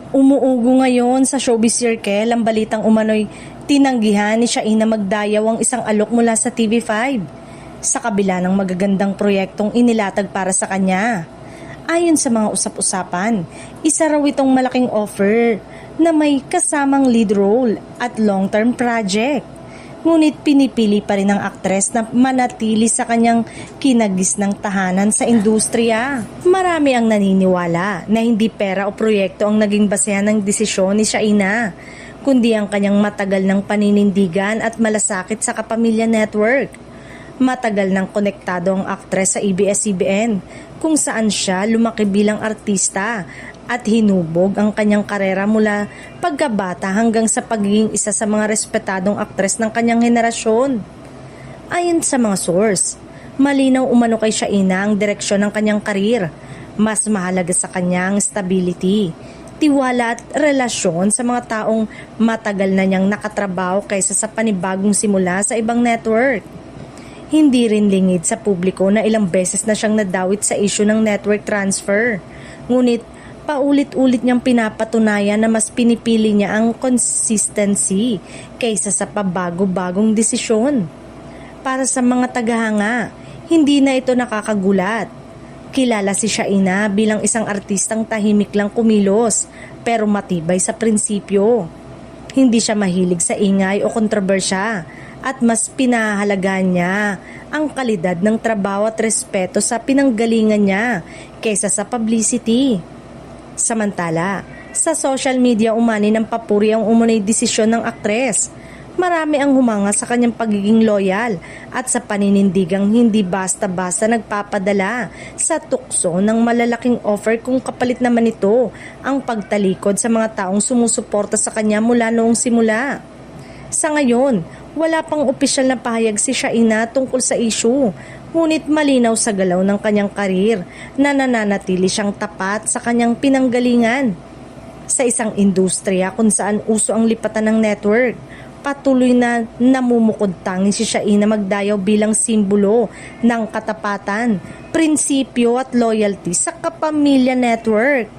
Umuugo ngayon sa showbiz circle ang balitang umano'y tinanggihan ni Shaina Magdayaw ang isang alok mula sa TV5 sa kabila ng magagandang proyektong inilatag para sa kanya. Ayon sa mga usap-usapan, isa raw itong malaking offer na may kasamang lead role at long-term project. Ngunit pinipili pa rin ng aktres na manatili sa kanyang kinagis ng tahanan sa industriya. Marami ang naniniwala na hindi pera o proyekto ang naging basehan ng desisyon ni Shaina, kundi ang kanyang matagal ng paninindigan at malasakit sa Kapamilya Network. Matagal nang konektado ang aktres sa ABS-CBN kung saan siya lumaki bilang artista at hinubog ang kanyang karera mula pagkabata hanggang sa pagiging isa sa mga respetadong aktres ng kanyang henerasyon. Ayon sa mga source, malinaw umano kay Shaina ang direksyon ng kanyang karir. Mas mahalaga sa kanya ang stability, tiwala at relasyon sa mga taong matagal na niyang nakatrabaho kaysa sa panibagong simula sa ibang network. Hindi rin lingid sa publiko na ilang beses na siyang nadawit sa issue ng network transfer. Ngunit paulit-ulit niyang pinapatunayan na mas pinipili niya ang consistency kaysa sa pabago-bagong desisyon. Para sa mga tagahanga, hindi na ito nakakagulat. Kilala si Shaina bilang isang artistang tahimik lang kumilos pero matibay sa prinsipyo. Hindi siya mahilig sa ingay o kontrobersya at mas pinahahalagahan niya ang kalidad ng trabaho at respeto sa pinanggalingan niya kaysa sa publicity. Samantala, sa social media umani ng papuri ang umunay desisyon ng aktres. Marami ang humanga sa kanyang pagiging loyal at sa paninindigang hindi basta-basta nagpapadala sa tukso ng malalaking offer kung kapalit naman ito ang pagtalikod sa mga taong sumusuporta sa kanya mula noong simula. Sa ngayon, wala pang opisyal na pahayag si Shaina tungkol sa issue. Ngunit malinaw sa galaw ng kanyang karir na nananatili siyang tapat sa kanyang pinanggalingan. Sa isang industriya kung saan uso ang lipatan ng network, patuloy na namumukod tanging si Shaina Magdayaw bilang simbolo ng katapatan, prinsipyo at loyalty sa Kapamilya Network.